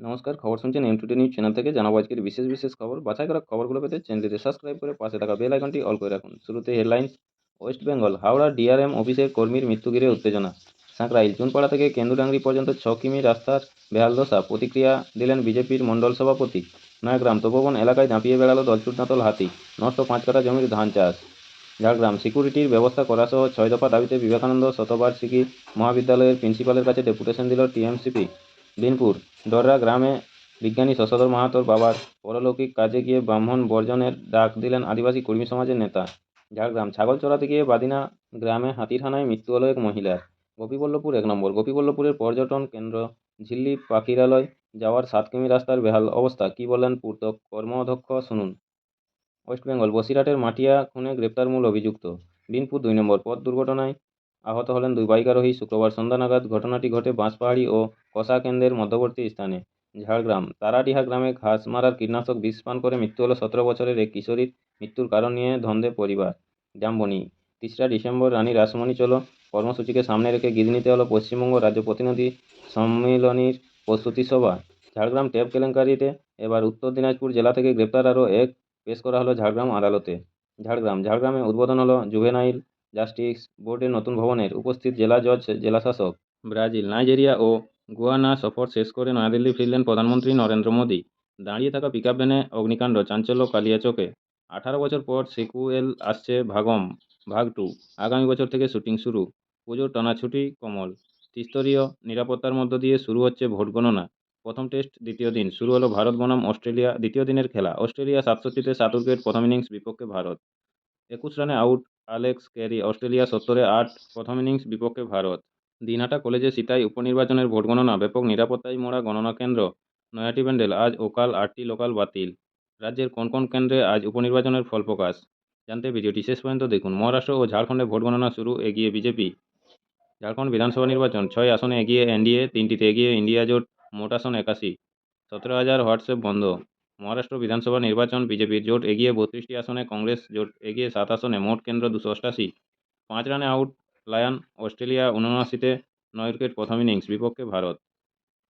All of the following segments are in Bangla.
নমস্কার, খবর শুনছেন টুডে নিউজ চ্যানেল থেকে। জানাবো আজকের বিশেষ বিশেষ খবর। বাছাই করা খবরগুলো পেতে চ্যানেলটিতে সাবস্ক্রাইব করে পাশে থাকা বেল আইকনটি অল করে রাখুন। শুরুতে headlines. West Bengal Howrah DRM অফিসের কর্মীর মৃত্যু ঘিরে উত্তেজনা। সাঁকরাইল চুনপাড়া থেকে কেন্দুডাংরি পর্যন্ত 6 কিমি রাস্তার বেহাল দশা। প্রতিক্রিয়া দিলেন বিজেপির মণ্ডল সভাপতি। নয়াগ্রাম তপবন এলাকায় দাঁপিয়ে বেড়ালো দলছুটনাতল হাতি। নষ্ট 5 কাঠা জমির ধান চাষ। ঝাড়গ্রাম সিকিউরিটির ব্যবস্থা করাসহ 6 দফা দাবিতে বিবেকানন্দ শতবার্ষিকী মহাবিদ্যালয়ের প্রিন্সিপালের কাছে ডেপুটেশন দিল টিএমসিপি। বিনপুর ডররা গ্রামে বিজ্ঞানী শশধর মাহাতোর বাবার পরলৌকিক কাজে গিয়ে ব্রাহ্মণ বর্জনের ডাক দিলেন আদিবাসী কর্মী সমাজের নেতা। ঝাড়গ্রাম ছাগল চড়াতে গিয়ে বাদিনা গ্রামে হাতির হানায় মৃত্যু হলো এক মহিলার। গোপীবল্লভপুর 1 নম্বর। গোপীবল্লভপুরের পর্যটন কেন্দ্র ঝিল্লি পাখিরালয় যাওয়ার 7 কিমি রাস্তার বেহাল অবস্থা, কি বললেন পূর্ত কর্মাধ্যক্ষ শুনুন। ওয়েস্ট বেঙ্গল বসিরহাটের মাটিয়া খুনে গ্রেপ্তার মূল অভিযুক্ত। বিনপুর 2 নম্বর। পথ দুর্ঘটনায় আহত হলেন 2 বাইক আরোহী। শুক্রবার সন্ধ্যা নাগাদ ঘটনাটি ঘটে বাঁশপাহাড়ি ও কষা কেন্দ্রের মধ্যবর্তী স্থানে। ঝাড়গ্রাম তারাডিহা গ্রামে ঘাস মারার কীটনাশক বিষ পান করে মৃত্যু হল 17 বছরের এক কিশোরীর। মৃত্যুর কারণ নিয়ে ধন্দে পরিবার। জামবনি 3রা ডিসেম্বর রানী রাসমণি চলো কর্মসূচিকে সামনে রেখে গিদিনিতে হলো পশ্চিমবঙ্গ রাজ্য প্রতিনিধি সম্মিলনীর প্রস্তুতি সভা। ঝাড়গ্রাম ট্যাব কেলেঙ্কারিতে এবার উত্তর দিনাজপুর জেলা থেকে গ্রেপ্তার আরও এক পেশ করা হলো ঝাড়গ্রাম আদালতে। ঝাড়গ্রামে উদ্বোধন হলো জুভেনাইল জাস্টিস বোর্ডের নতুন ভবনের। উপস্থিত জেলা জজ, জেলাশাসক। ব্রাজিল, নাইজেরিয়া ও গুয়ানা সফর শেষ করে নয়াদিল্লি ফিরলেন প্রধানমন্ত্রী নরেন্দ্র মোদী। দাঁড়িয়ে থাকা পিকআপ ভ্যানে অগ্নিকাণ্ড, চাঞ্চল্য কালিয়াচকে। 18 বছর পর সিক্যুয়েল আসছে ভাগ 2। আগামী বছর থেকে শুটিং শুরু। পুজোর টানাছুটি কমল। ত্রিস্তরীয় নিরাপত্তার মধ্য দিয়ে শুরু হচ্ছে ভোট গণনা। প্রথম টেস্ট দ্বিতীয় দিন শুরু হলো ভারত বনাম অস্ট্রেলিয়া দ্বিতীয় দিনের খেলা। অস্ট্রেলিয়া 67-তে 7 উইকেট প্রথম ইনিংস, বিপক্ষে ভারত। 21 রানে আউট অ্যালেক্স ক্যারি। অস্ট্রেলিয়া 70-এ 8 প্রথম ইনিংস, বিপক্ষে ভারত। দিনহাটা কলেজে সিতাই উপনির্বাচনের ভোট গণনা। ব্যাপক নিরাপত্তায় মোড়া গণনা কেন্দ্র। নয়াটি ব্যান্ডেল আজ ও কাল 8টি লোকাল বাতিল। রাজ্যের কোন কোন কেন্দ্রে আজ উপনির্বাচনের ফল প্রকাশ, জানতে ভিডিওটি শেষ পর্যন্ত দেখুন। মহারাষ্ট্র ও ঝাড়খণ্ডে ভোট গণনা শুরু, এগিয়ে বিজেপি। ঝাড়খণ্ড বিধানসভা নির্বাচন 6 আসনে এগিয়ে এনডিএ, 3টিতে এগিয়ে ইন্ডিয়া জোট, মোট আসন 81। 17,000 হোয়াটসঅ্যাপ বন্ধ। মহারাষ্ট্র বিধানসভা নির্বাচন বিজেপির জোট এগিয়ে 32টি আসনে, কংগ্রেস জোট এগিয়ে 7 আসনে, মোট কেন্দ্র 288। 5 রানে আউট লায়ন। অস্ট্রেলিয়া 79-তে 9 উইকেট প্রথম ইনিংস, বিপক্ষে ভারত।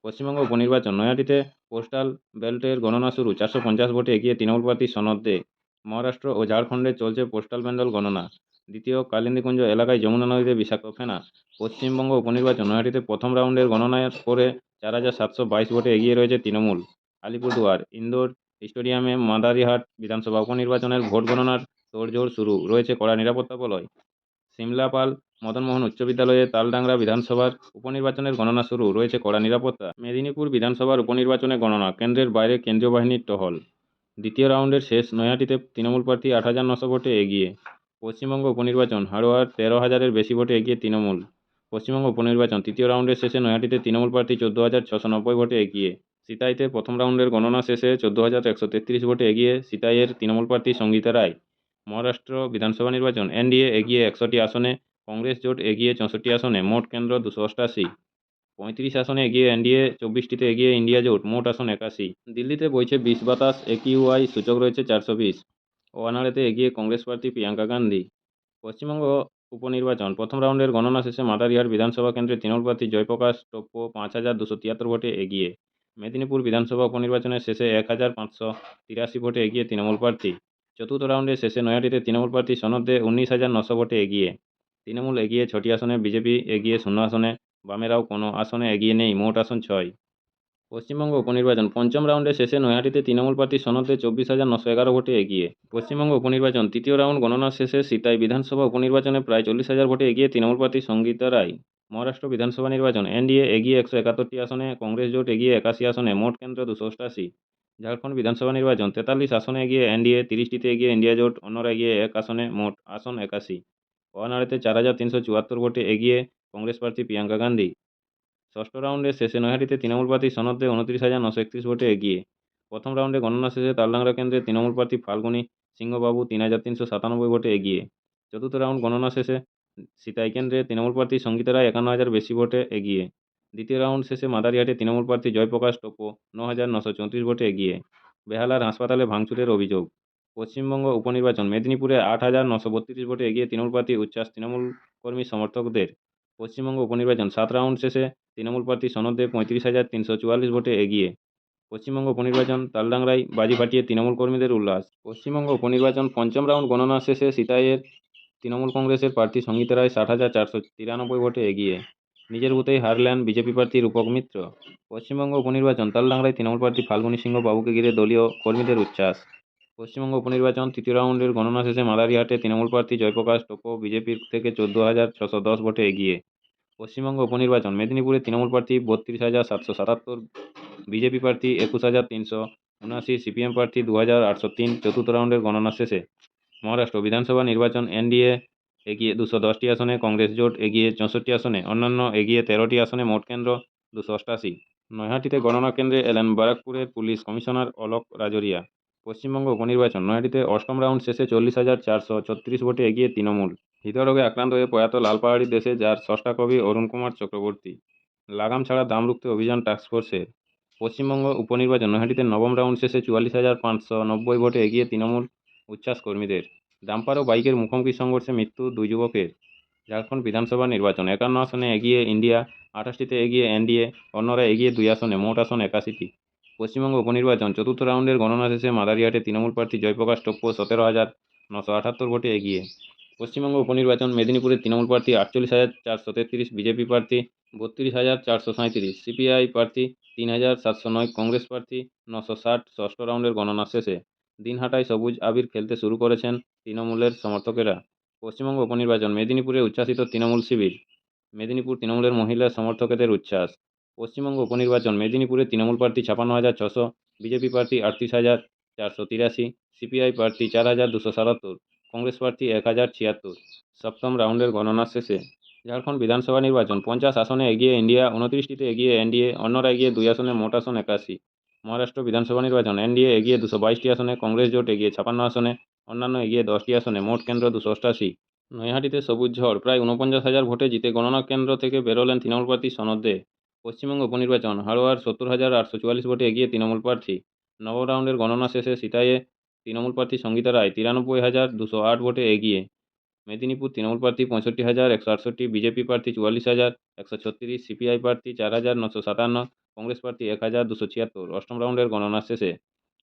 পশ্চিমবঙ্গ উপনির্বাচন নয়াটিতে পোস্টাল ব্যালটের গণনা শুরু। 450 ভোটে এগিয়ে তৃণমূল প্রার্থী সনদ দে। মহারাষ্ট্র ও ঝাড়খণ্ডে চলছে পোস্টাল ব্যান্ডল গণনা। দ্বিতীয় কালিন্দীকুঞ্জ এলাকায় যমুনা নদীতে বিষাক্ত ফেনা। পশ্চিমবঙ্গ উপনির্বাচন নয়াটিতে প্রথম রাউন্ডের গণনা করে 4,722 ভোটে এগিয়ে রয়েছে তৃণমূল। আলিপুরদুয়ার ইন্দোর স্টেডিয়ামে মাদারিহাট বিধানসভা উপনির্বাচনের ভোট গণনার তোড়জোড় শুরু, রয়েছে কড়া নিরাপত্তা বলয়। সিমলাপাল মদনমোহন উচ্চ বিদ্যালয়ে তালডাংরা বিধানসভার উপনির্বাচনের গণনা শুরু, রয়েছে কড়া নিরাপত্তা। মেদিনীপুর বিধানসভার উপনির্বাচনে গণনা, কেন্দ্রের বাইরে কেন্দ্রীয় বাহিনীর টহল। দ্বিতীয় রাউন্ডের শেষ, নৈহাটিতে তৃণমূল প্রার্থী 8,900 ভোটে এগিয়ে। পশ্চিমবঙ্গ উপনির্বাচন হাড়োয়ার 13,000-এর বেশি ভোটে এগিয়ে তৃণমূল। পশ্চিমবঙ্গ উপনির্বাচন তৃতীয় রাউন্ডের শেষে নৈহাটিতে তৃণমূল প্রার্থী 14,690 ভোটে এগিয়ে। সিতাইতে প্রথম রাউন্ডের গণনা শেষে 14,133 ভোটে এগিয়ে সিতাইয়ের তৃণমূল প্রার্থী সঙ্গীতা রায়। মহারাষ্ট্র বিধানসভা নির্বাচন এনডিএ এগিয়ে 100টি আসনে, কংগ্রেস জোট এগিয়ে 64 আসনে, মোট কেন্দ্র 288। 35 আসনে এগিয়ে এনডিএ, 24টিতে এগিয়ে ইন্ডিয়া জোট, মোট আসন 81। দিল্লিতে বইছে বিষ বাতাস, একিউআই সূচক রয়েছে 420। ওয়ানাড়েতে এগিয়ে কংগ্রেস প্রার্থী প্রিয়াঙ্কা গান্ধী। পশ্চিমবঙ্গ উপনির্বাচন প্রথম রাউন্ডের গণনা শেষে মাদারিহাট বিধানসভা কেন্দ্রে তৃণমূল প্রার্থী জয়প্রকাশ টোপ্পো 5,273 ভোটে এগিয়ে। মেদিনীপুর বিধানসভা উপনির্বাচনের শেষে 1,583 ভোটে এগিয়ে তৃণমূল প্রার্থী। চতুর্থ রাউন্ডের শেষে নয়াটিতে তৃণমূল প্রার্থী সনদ দে 19,900 ভোটে এগিয়ে। তৃণমূল এগিয়ে 6টি আসনে, বিজেপি এগিয়ে 0 আসনে, বামেরাও কোনো আসনে এগিয়ে নেই, মোট আসন 6। পশ্চিমবঙ্গ উপনির্বাচন পঞ্চম রাউন্ডের শেষে নৈহাটিতে তৃণমূল প্রার্থী সনদ দে 24,911 ভোটে এগিয়ে। পশ্চিমবঙ্গ উপনির্বাচন তৃতীয় রাউন্ড গণনা শেষে সিতাই বিধানসভা উপনির্বাচনে প্রায় 40,000 ভোটে এগিয়ে তৃণমূল প্রার্থী সঙ্গীতা রায়। মহারাষ্ট্র বিধানসভা নির্বাচন এনডিএ এগিয়ে 171টি আসনে, কংগ্রেস জোট এগিয়ে 81 আসনে, মোট কেন্দ্র 288। ঝাড়খণ্ড বিধানসভা নির্বাচন 43 আসনে এগিয়ে এনডিএ, 30টিতে এগিয়ে ইন্ডিয়া জোট, অন্যরা এগিয়ে 1 আসনে, মোট আসন 81। ওয়ানাড়েতে 4,374 ভোটে এগিয়ে কংগ্রেস প্রার্থী প্রিয়াঙ্কা গান্ধী। ষষ্ঠ রাউন্ডের শেষে নৈহাটিতে তৃণমূল প্রার্থী সনদ দে 29,931 ভোটে এগিয়ে। প্রথম রাউন্ডে গণনা শেষে তালডাংরা কেন্দ্রে তৃণমূল প্রার্থী ফাল্গুনী সিংহবাবু 3,397 ভোটে এগিয়ে। চতুর্থ রাউন্ড গণনা শেষে সিতাই কেন্দ্রে তৃণমূল প্রার্থী সঙ্গীতা রায় 51,000 বেশি ভোটে এগিয়ে। দ্বিতীয় রাউন্ড শেষে মাদারিহাটে তৃণমূল প্রার্থী জয়প্রকাশ টোপ্পো 9,934 ভোটে এগিয়ে। বেহালার হাসপাতালে ভাঙচুরের অভিযোগ। পশ্চিমবঙ্গ উপনির্বাচন মেদিনীপুরে 8,932 ভোটে এগিয়ে তৃণমূল প্রার্থী উচ্ছ্বাস তৃণমূল কর্মী সমর্থকদের। পশ্চিমবঙ্গ উপনির্বাচন 7 রাউন্ড শেষে তৃণমূল প্রার্থী সনদ দে 35,344 ভোটে এগিয়ে। পশ্চিমবঙ্গ উপনির্বাচন তালডাংরায় বাজি ফাটিয়ে তৃণমূল কর্মীদের উল্লাস। পশ্চিমবঙ্গ উপনির্বাচন পঞ্চম রাউন্ড গণনা শেষে সিতাইয়ের তৃণমূল কংগ্রেসের প্রার্থী সঙ্গীতা রায় 60,493 ভোটে এগিয়ে নিজের বুথেই হারলেন বিজেপি প্রার্থী রূপক মিত্র। পশ্চিমবঙ্গ উপনির্বাচন তালডাংরায় তৃণমূল প্রার্থী ফাল্গুনী সিংহ বাবুকে ঘিরে দলীয় কর্মীদের উচ্ছ্বাস। পশ্চিমবঙ্গ উপনির্বাচন তৃতীয় রাউন্ডের গণনা শেষে মাদারিহাটে তৃণমূল প্রার্থী জয়প্রকাশ টোপ্পো বিজেপির থেকে 14,610 ভোটে এগিয়ে। পশ্চিমবঙ্গ উপনির্বাচন মেদিনীপুরে তৃণমূল প্রার্থী 32,777, বিজেপি প্রার্থী 21,379, সিপিএম প্রার্থী 2,803 চতুর্থ রাউন্ডের গণনা শেষে। মহারাষ্ট্র বিধানসভা নির্বাচন এনডিএ এগিয়ে 210টি আসনে, কংগ্রেস জোট এগিয়ে 64 আসনে, অন্যান্য এগিয়ে 13টি আসনে, মোট কেন্দ্র 288। নৈহাটিতে গণনা কেন্দ্রে এলেন ব্যারাকপুরের পুলিশ কমিশনার অলোক রাজোরিয়া। পশ্চিমবঙ্গ উপনির্বাচন নৈহাটিতে অষ্টম রাউন্ড শেষে 40,436 ভোটে এগিয়ে তৃণমূল। হৃদরোগে আক্রান্ত হয়ে প্রয়াত লালপাহাড়ির দেশে যার স্রষ্টা কবি অরুণ কুমার চক্রবর্তী। লাগাম ছাড়া দাম রুখতে অভিযান টাস্কফোর্সের। পশ্চিমবঙ্গ উপনির্বাচন নৈহাটিতে নবম রাউন্ড শেষে 44,590 ভোটে এগিয়ে তৃণমূল উচ্ছ্বাস কর্মীদের। ডাম্পার ও বাইকের মুখোমুখি সংঘর্ষে মৃত্যু 2 যুবকের। ঝাড়খণ্ড বিধানসভা নির্বাচন 51 আসনে এগিয়ে ইন্ডিয়া, 28টিতে এগিয়ে এনডিএ, অন্যরা এগিয়ে 2 আসনে, মোট আসন 81টি। পশ্চিমবঙ্গ উপনির্বাচন চতুর্থ রাউন্ডের গণনা শেষে মাদারিহাটে তৃণমূল প্রার্থী জয়প্রকাশ টোপ্পো 17,978 ভোটে এগিয়ে। পশ্চিমবঙ্গ উপনির্বাচন মেদিনীপুরে তৃণমূল প্রার্থী 48,433, বিজেপি প্রার্থী 32,437, সিপিআই প্রার্থী 3,709, কংগ্রেস প্রার্থী 960। ষষ্ঠ রাউন্ডের গণনা শেষে দিনহাটায় সবুজ আবির খেলতে শুরু করেছেন তৃণমূলের সমর্থকেরা। পশ্চিমবঙ্গ উপনির্বাচন মেদিনীপুরে উচ্ছ্বাসিত তৃণমূল শিবির। মেদিনীপুর তৃণমূলের মহিলা সমর্থকদের উচ্ছ্বাস। পশ্চিমবঙ্গ উপনির্বাচন মেদিনীপুরে তৃণমূল প্রার্থী 56,600, বিজেপি প্রার্থী 38,483, সিপিআই প্রার্থী 4,277, কংগ্রেস প্রার্থী 1,076। সপ্তম রাউন্ডের গণনা শেষে ঝাড়খণ্ড বিধানসভা নির্বাচন 50 আসনে এগিয়ে ইন্ডিয়া, 29টিতে এগিয়ে এনডিএ, অন্যরা এগিয়ে 2 আসনে, মোট আসন 81। মহারাষ্ট্র বিধানসভা নির্বাচন এনডিএ এগিয়ে 222টি আসনে, কংগ্রেস জোট এগিয়ে 56 আসনে, অন্যান্য এগিয়ে 10টি আসনে, মোট কেন্দ্র 288। নৈহাটিতে সবুজ ঝড়, প্রায় 49,000 ভোটে জিতে গণনা কেন্দ্র থেকে বেরোলেন তৃণমূল প্রার্থী সনদ দে। পশ্চিমবঙ্গ উপনির্বাচন হাড়োয়ার 70,844 ভোটে এগিয়ে তৃণমূল প্রার্থী। নবম রাউন্ডের গণনা শেষে সিতাইয়ে তৃণমূল প্রার্থী সঙ্গীতা রায় 93,208 ভোটে এগিয়ে। মেদিনীপুর তৃণমূল প্রার্থী 65,168, বিজেপি প্রার্থী 44,136, সিপিআই প্রার্থী 4,957, কংগ্রেস প্রার্থী 1,276। অষ্টম রাউন্ডের গণনা শেষে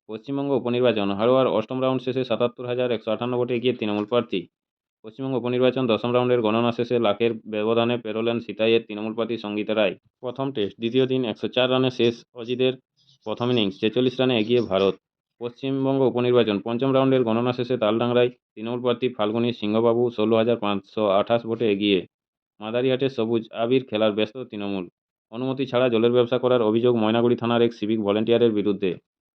পশ্চিমবঙ্গ উপনির্বাচন হাড়োয়ার অষ্টম রাউন্ড শেষে 77,158 ভোটে এগিয়ে তৃণমূল প্রার্থী। পশ্চিমবঙ্গ উপনির্বাচন দশম রাউন্ডের গণনা শেষে লাখের ব্যবধানে পেরোলেন সিতাইয়ের তৃণমূল প্রার্থী সঙ্গীতা রায়। প্রথম টেস্ট দ্বিতীয় দিন 104 রানে শেষ অজিদের প্রথম ইনিংস, 46 রানে এগিয়ে ভারত। পশ্চিমবঙ্গ উপনির্বাচন পঞ্চম রাউন্ডের গণনা শেষে তালডাংরায় তৃণমূল প্রার্থী ফাল্গুনী সিংহবাবু 16,528 ভোটে এগিয়ে। মাদারিহাটে সবুজ আবির খেলার ব্যস্ত তৃণমূল। অনুমতি ছাড়া জলের ব্যবসা করার অভিযোগ ময়নাগুড়ি থানার এক সিভিক ভলেন্টিয়ারের বিরুদ্ধে।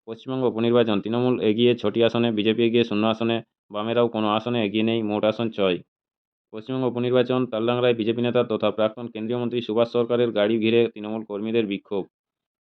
পশ্চিমবঙ্গ উপনির্বাচন তৃণমূল এগিয়ে 6টি আসনে, বিজেপি এগিয়ে 0 আসনে, বামেরাও কোনো আসনে এগিয়ে নেই, মোট আসন 6। পশ্চিমবঙ্গ উপনির্বাচন তালডাংরায় বিজেপি নেতা তথা প্রাক্তন কেন্দ্রীয় মন্ত্রী সুভাষ সরকারের গাড়ি ঘিরে তৃণমূল কর্মীদের বিক্ষোভ।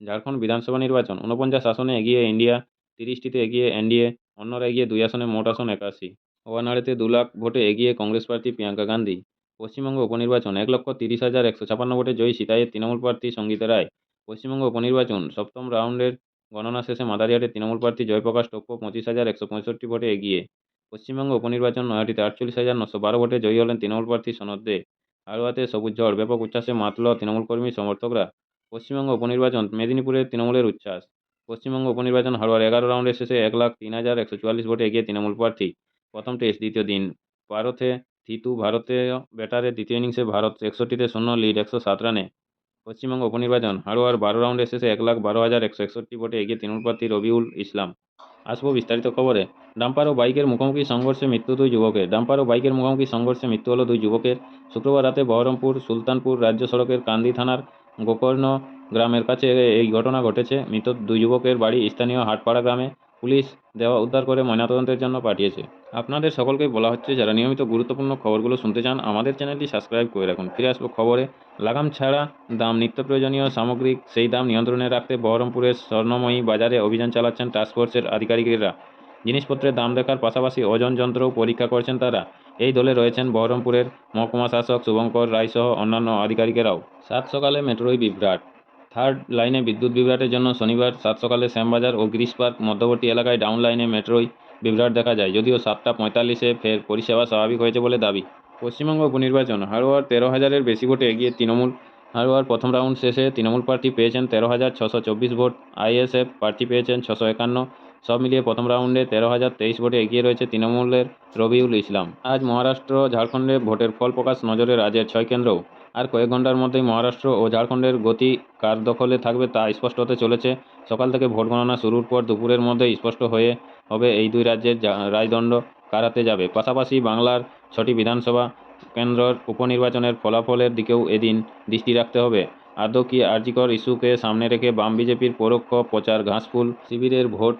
ঝাড়খণ্ড বিধানসভা নির্বাচন 49 আসনে এগিয়ে ইন্ডিয়া, 30টিতে এগিয়ে এনডিএ, অন্যরা এগিয়ে 2 আসনে, মোট আসন 81। ওয়ানাড়েতে 2 লাখ ভোটে এগিয়ে কংগ্রেস প্রার্থী প্রিয়াঙ্কা গান্ধী। পশ্চিমবঙ্গ উপনির্বাচন 1,30,156 ভোটে জয়ী সিতাইয়ের তৃণমূল প্রার্থী সঙ্গীতা রায়। পশ্চিমবঙ্গ উপনির্বাচন সপ্তম রাউন্ডের গণনা শেষে মাদারিহাটে তৃণমূল প্রার্থী জয়প্রকাশ টোপ্পো 25,165 ভোটে এগিয়ে। পশ্চিমবঙ্গ উপনির্বাচন নৈহাটিতে 48,912 ভোটে জয়ী হলেন তৃণমূল প্রার্থী সনদ দে। হাড়োয়াতে সবুজ ঝড়, ব্যাপক উচ্ছ্বাসে মাতল তৃণমূল কর্মী সমর্থকরা। পশ্চিমবঙ্গ উপনির্বাচন মেদিনীপুরে তৃণমূলের উচ্ছ্বাস। পশ্চিমবঙ্গ উপনির্বাচন হাড়োয়ার 11 রাউন্ডের শেষে 1,03,144 ভোটে এগিয়ে তৃণমূল প্রার্থী। প্রথম টেস্ট দ্বিতীয় দিন পারথে থিতু ভারতীয় ব্যাটারে দ্বিতীয় ইনিংসে ভারত 61তে 0 লিড 107 রানে। পশ্চিমবঙ্গ উপনির্বাচন হাড়োয়ার 12 রাউন্ডের শেষে 1,12,161 ভোটে এগিয়ে তৃণমূল প্রার্থী রবিউল ইসলাম। আসবো বিস্তারিত খবরে। ডাম্পার ও বাইকের মুখোমুখি সংঘর্ষে মৃত্যু 2 যুবকের। ডাম্পার ও বাইকের মুখোমুখি সংঘর্ষে মৃত্যু হল 2 যুবকের। শুক্রবার রাতে বহরমপুর সুলতানপুর রাজ্য সড়কের কান্দি থানার গোকর্ণ গ্রামের কাছে এই ঘটনা ঘটেছে। মৃত 2 যুবকের বাড়ি স্থানীয় হাটপাড়া গ্রামে। পুলিশ দেহ উদ্ধার করে ময়নাতদন্তের জন্য পাঠিয়েছে। আপনাদের সকলকেই বলা হচ্ছে, যারা নিয়মিত গুরুত্বপূর্ণ খবরগুলো শুনতে চান আমাদের চ্যানেলটি সাবস্ক্রাইব করে রাখুন। ফিরে আসবো খবরে। লাগাম ছাড়া দাম নিত্য প্রয়োজনীয় সামগ্রিক সেই দাম নিয়ন্ত্রণে রাখতে বহরমপুরের স্বর্ণময়ী বাজারে অভিযান চালাচ্ছেন টাস্কফোর্সের আধিকারিকেরা। জিনিসপত্রের দাম দেখার পাশাপাশি ওজন যন্ত্রও পরীক্ষা করছেন তারা। এই দলে রয়েছেন বহরমপুরের মহকুমা শাসক শুভঙ্কর রায় সহ অন্যান্য আধিকারিকেরাও। সাত সকালে মেট্রোয় বিভ্রাট। থার্ড লাইনে বিদ্যুৎ বিভ্রাটের জন্য শনিবার সাত সকালে শ্যামবাজার ও গ্রিস পার্ক মধ্যবর্তী এলাকায় ডাউন লাইনে মেট্রোয় বিভ্রাট দেখা যায়, যদিও 7:45-এ ফের পরিষেবা স্বাভাবিক হয়েছে বলে দাবি। পশ্চিমবঙ্গ উপনির্বাচন হাড়োয়ার 13,000-এর বেশি ভোটে এগিয়ে তৃণমূল। হাড়োয়ার প্রথম রাউন্ড শেষে তৃণমূল প্রার্থী পেয়েছেন 13,624 ভোট, আইএসএফ প্রার্থী পেয়েছেন 651। সব মিলিয়ে প্রথম রাউন্ডে 13,023 ভোটে এগিয়ে রয়েছে তৃণমূলের রবিউল ইসলাম। আজ মহারাষ্ট্র ঝাড়খণ্ডে ভোটের ফল প্রকাশ নজরে রাজ্যের 6 কেন্দ্রেও। আর কয়েক ঘন্টার মধ্যেই মহারাষ্ট্র ও ঝাড়খণ্ডের গতি কার দখলে থাকবে তা স্পষ্ট হতে চলেছে। সকাল থেকে ভোট গণনা শুরুর পর দুপুরের মধ্যেই স্পষ্ট হয়ে হবে এই দুই রাজ্যের রাজদণ্ড কার হাতে যাবে। পাশাপাশি বাংলার 6টি বিধানসভা কেন্দ্রের উপনির্বাচনের ফলাফলের দিকেও এদিন দৃষ্টি রাখতে হবে। আদৌ কি আরজিকর ইস্যুকে সামনে রেখে বাম বিজেপির পরোক্ষ প্রচার ঘাসফুল শিবিরের ভোট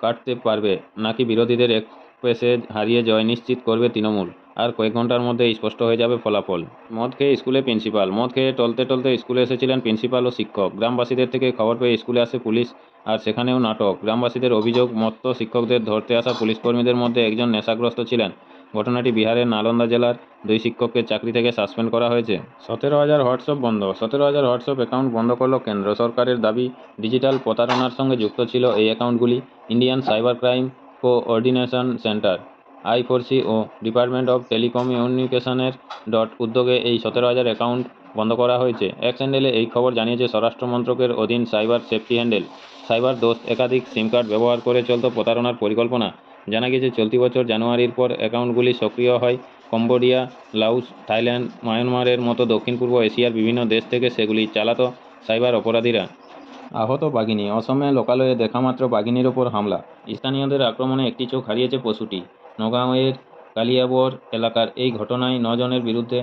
কাটতে পারবে, নাকি বিরোধীদের এক পেশে হারিয়ে জয় নিশ্চিত করবে তৃণমূল? আর কয়েক ঘন্টার মধ্যে স্পষ্ট হয়ে যাবে ফলাফল। মদ খেয়ে স্কুলে প্রিন্সিপাল। মদ খেয়ে টলতে টলতে স্কুলে এসেছিলেন প্রিন্সিপাল ও শিক্ষক। গ্রামবাসীদের থেকে খবর পেয়ে স্কুলে আসে পুলিশ, আর সেখানেও নাটক। গ্রামবাসীদের অভিযোগ, মত্ত শিক্ষকদের ধরতে আসা পুলিশ কর্মীদের মধ্যে একজন নেশাগ্রস্ত ছিলেন। ঘটনাটি বিহারের নালন্দা জেলার 2 শিক্ষককে চাকরি থেকে সাসপেন্ড করা হয়েছে। 17,000 হোয়াটসঅ্যাপ বন্ধ। 17,000 হোয়াটসঅ্যাপ অ্যাকাউন্ট বন্ধ করল কেন্দ্র সরকারের দাবি, ডিজিটাল প্রতারণার সঙ্গে যুক্ত ছিল এই অ্যাকাউন্টগুলি। Indian cyber crime coordination centre I4C ও ডিপার্টমেন্ট অফ টেলিকমিউনিকেশনের উদ্যোগে এই 17,000 অ্যাকাউন্ট বন্ধ করা হয়েছে। এক্স হ্যান্ডেলে এই খবর জানিয়েছে স্বরাষ্ট্র মন্ত্রকের অধীন সাইবার সেফটি হ্যান্ডেল। সাইবার দোস্ত একাধিক সিম কার্ড ব্যবহার করে চলত প্রতারণার পরিকল্পনা। জানা গেছে চলতি বছর জানুয়ারির পর অ্যাকাউন্টগুলি সক্রিয় হয়। কম্বোডিয়া, লাওস, থাইল্যান্ড, মায়ানমারের মতো দক্ষিণ পূর্ব এশিয়ার বিভিন্ন দেশ থেকে সেগুলি চালাতো সাইবার অপরাধীরা। আহত বাঘিনী। অসমে লোকালয়ে দেখামাত্র বাঘিনীর ওপর হামলা। স্থানীয়দের আক্রমণে একটি চোখ হারিয়েছে পশুটি। নগাঁওয়ের কালিয়াবর এলাকার এই ঘটনায় 9 জনের বিরুদ্ধে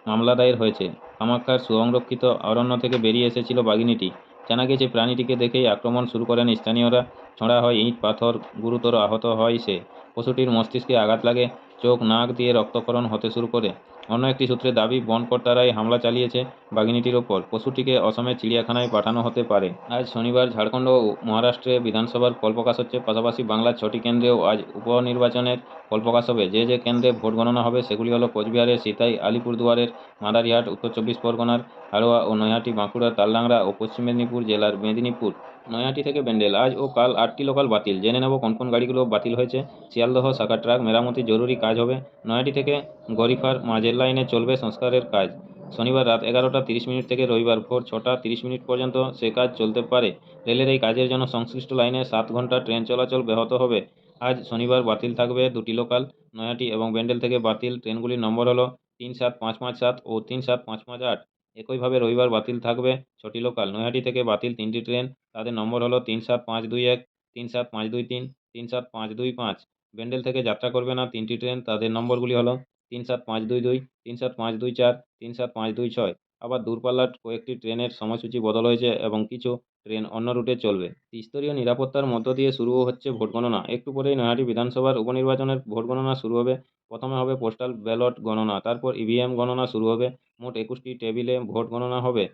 মামলা দায়ের হয়েছে। কামাখ্যার সংরক্ষিত অরণ্য থেকে বেরিয়ে এসেছিল বাঘিনীটি। জানা গেছে প্রাণীটিকে দেখেই আক্রমণ শুরু করেন স্থানীয়রা। ছোঁড়া হয় ইট পাথর, গুরুতর আহত হয় সে। পশুটির মস্তিষ্কে আঘাত লাগে, চোখ নাক দিয়ে রক্তক্ষরণ হতে শুরু করে। অন্য একটি সূত্রে দাবি, বনকর্তারাই হামলা চালিয়েছে বাঘিনীটির ওপর। পশুটিকে অসমের চিড়িয়াখানায় পাঠানো হতে পারে। আজ শনিবার ঝাড়খণ্ড ও মহারাষ্ট্রে বিধানসভার ফল প্রকাশ হচ্ছে। পাশাপাশি বাংলার 6টি কেন্দ্রেও আজ উপনির্বাচনের ফল প্রকাশ হবে। যে যে কেন্দ্রে ভোট গণনা হবে সেগুলি হলো কোচবিহারের সিতাই, আলিপুরদুয়ারের মাদারিহাট, উত্তর 24 পরগনার হাড়োয়া ও নৈহাটি, বাঁকুড়ার তালডাংরা ও পশ্চিম মেদিনীপুর জেলার মেদিনীপুর। নৈহাটি থেকে ব্যান্ডেল। আজ ও কাল 8টি লোকাল বাতিল। জেনে নেব কোন কোন গাড়িগুলো বাতিল হয়েছে। শিয়ালদহ শাখা ট্রাক মেরামতি জরুরি কাজ হবে। নৈহাটি থেকে গরিফার মাঝের লাইনে চলবে সংস্কারের কাজ। শনিবার রাত 11:30 থেকে রবিবার ভোর 6:30 পর্যন্ত সে কাজ চলতে পারে। রেলের এই কাজের জন্য সংশ্লিষ্ট লাইনে 7 ঘন্টা ট্রেন চলাচল ব্যাহত হবে। আজ শনিবার বাতিল থাকবে 2টি লোকাল। নৈহাটি এবং ব্যান্ডেল থেকে বাতিল ট্রেনগুলির নম্বর হলো 37557 ও 37558। একইভাবে রবিবার বাতিল থাকবে 6টি লোকাল। নৈহাটি থেকে বাতিল 3টি ট্রেন, তাদের নম্বর হলো 37521, 37523, 37525। ব্যান্ডেল থেকে যাত্রা করবে না 3টি ট্রেন, তাদের নম্বরগুলি হলো 37522, 37524, 37526। আবার দূরপাল্লার কয়েকটি ট্রেনের সময়সূচি বদল হয়েছে এবং কিছু ট্রেন অন্য রুটে চলবে। ত্রিস্তরীয় নিরাপত্তার মধ্য দিয়ে শুরু হচ্ছে ভোট গণনা। একটু পরেই নৈহাটি বিধানসভার উপনির্বাচনের ভোট গণনা শুরু হবে। প্রথমে হবে পোস্টাল ব্যালট গণনা, তারপর ইভিএম গণনা শুরু হবে। মোট 21টি টেবিলে ভোট গণনা হবে।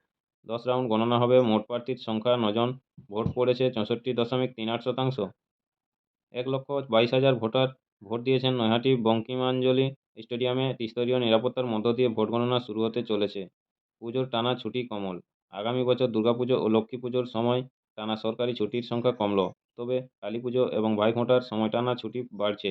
10 রাউন্ড গণনা হবে। মোট প্রার্থীর সংখ্যা 9 জন। ভোট পড়েছে 64.38%। 1,22,000 ভোটার ভোট দিয়েছেন নৈহাটি বঙ্কিমাঞ্জলি স্টেডিয়ামে। ত্রিস্তরীয় নিরাপত্তার মধ্য দিয়ে ভোট গণনা শুরু হতে চলেছে। পুজোর টানা ছুটি কমল। আগামী বছর দুর্গাপুজো ও লক্ষ্মী পুজোর সময় টানা সরকারি ছুটির সংখ্যা কমল, তবে কালীপুজো এবং ভাইফোঁটার সময় টানা ছুটি বাড়ছে।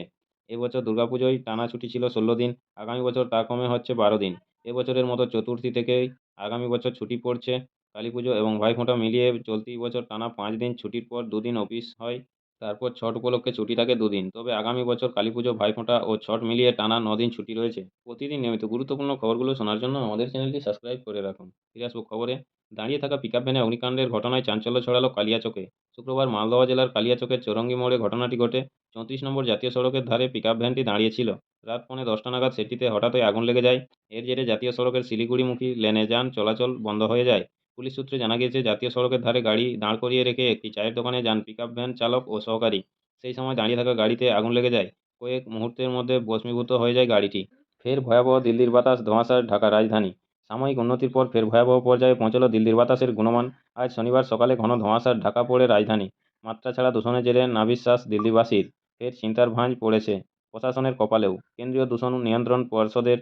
এবছর দুর্গাপুজোয় টানা ছুটি ছিল 16 দিন, আগামী বছর তা কমে হচ্ছে 12 দিন। এবছরের মতো চতুর্থী থেকেই আগামী বছর ছুটি পড়ছে। কালীপুজো এবং ভাইফোঁটা মিলিয়ে চলতি বছর টানা 5 দিন ছুটির পর 2 দিন অফিস হয়। তারপর ছট উপলক্ষে ছুটি থাকে 2 দিন। তবে আগামী বছর কালীপুজো, ভাইফোঁটা ও ছট মিলিয়ে টানা 9 দিন ছুটি রয়েছে। প্রতিদিন নিয়মিত গুরুত্বপূর্ণ খবরগুলো শোনার জন্য আমাদের চ্যানেলটি সাবস্ক্রাইব করে রাখুন। ফিরে আসবো খবরে। দাঁড়িয়ে থাকা পিকআপ ভ্যানে অগ্নিকাণ্ডের ঘটনায় চাঞ্চল্য ছড়ালো কালিয়াচকে। শুক্রবার মালদহ জেলার কালিয়াচকের চৌরঙ্গি মোড়ে ঘটনাটি ঘটে। 34 নম্বর জাতীয় সড়কের ধারে পিকআপ ভ্যানটি দাঁড়িয়ে ছিল। রাত 10:45 নাগাদ সেটিতে হঠাৎই আগুন লেগে যায়। এর জেরে জাতীয় সড়কের শিলিগুড়িমুখী লেনে যান চলাচল বন্ধ হয়ে যায়। পুলিশ সূত্রে জানা গিয়েছে, জাতীয় সড়কের ধারে গাড়ি দাঁড় করিয়ে রেখে একটি চায়ের দোকানে যান পিকআপ ভ্যান চালক ও সহকারী। সেই সময় দাঁড়িয়ে থাকা গাড়িতে আগুন লেগে যায়। কয়েক মুহূর্তের মধ্যে ভস্মীভূত হয়ে যায় গাড়িটি। ফের ভয়াবহ দিল্লির বাতাস, ধোঁয়াশায় ঢাকা রাজধানী। সাময়িক উন্নতির পর ফের ভয়াবহ পর্যায়ে পৌঁছল দিল্লির বাতাসের গুণমান। আজ শনিবার সকালে ঘন ধোঁয়াশার ঢাকা পড়ে রাজধানী। মাত্রা ছাড়া দূষণের জেরে নাভিশ্বাস দিল্লিবাসীর। ফের চিন্তার ভাঁজ পড়েছে প্রশাসনের কপালেও। কেন্দ্রীয় দূষণ নিয়ন্ত্রণ পর্ষদের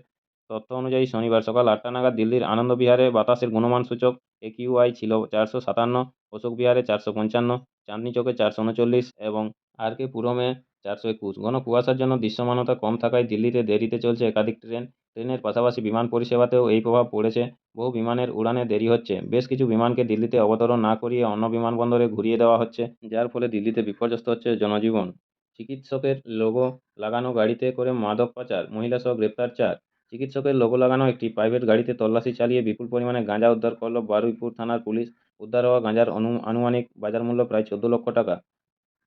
তথ্য অনুযায়ী শনিবার সকাল 8টা নাগাদ দিল্লির আনন্দবিহারে বাতাসের গুণমান সূচক AQI ছিল 457, অশোক বিহারে 455, চাঁদনি চকে 439 এবং RK পুরমে 421। ঘন কুয়াশার জন্য দৃশ্যমানতা কম থাকায় দিল্লিতে দেরিতে চলছে একাধিক ট্রেন। ট্রেনের পাশাপাশি বিমান পরিষেবাতেও এই প্রভাব পড়েছে। বহু বিমানের উড়ানে দেরি হচ্ছে। বেশ কিছু বিমানকে দিল্লিতে অবতরণ না করিয়ে অন্য বিমানবন্দরে ঘুরিয়ে দেওয়া হচ্ছে, যার ফলে দিল্লিতে বিপর্যস্ত হচ্ছে জনজীবন। চিকিৎসকের লোগো লাগানো গাড়িতে করে মাদক পাচার, মহিলাসহ গ্রেপ্তার 4। চিকিৎসকের লোগো লাগানো একটি প্রাইভেট গাড়িতে তল্লাশি চালিয়ে বিপুল পরিমাণে গাঁজা উদ্ধার করল বারুইপুর থানার পুলিশ। উদ্ধার হওয়া গাঁজার আনুমানিক বাজার মূল্য প্রায় 14 লক্ষ টাকা।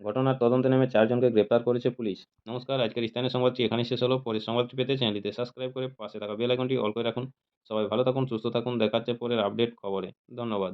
ঘটনার তদন্তে নেমে 4 জনকে গ্রেপ্তার করেছে পুলিশ। নমস্কার, আজকের স্থানীয় সংবাদটি এখানেই শেষ হলো। পরের সংবাদটি পেতে চ্যানেলটিতে সাবস্ক্রাইব করে পাশে থাকা বেল আইকনটি অল করে রাখুন। সবাই ভালো থাকুন, সুস্থ থাকুন। দেখা হচ্ছে পরের আপডেট খবরে। ধন্যবাদ।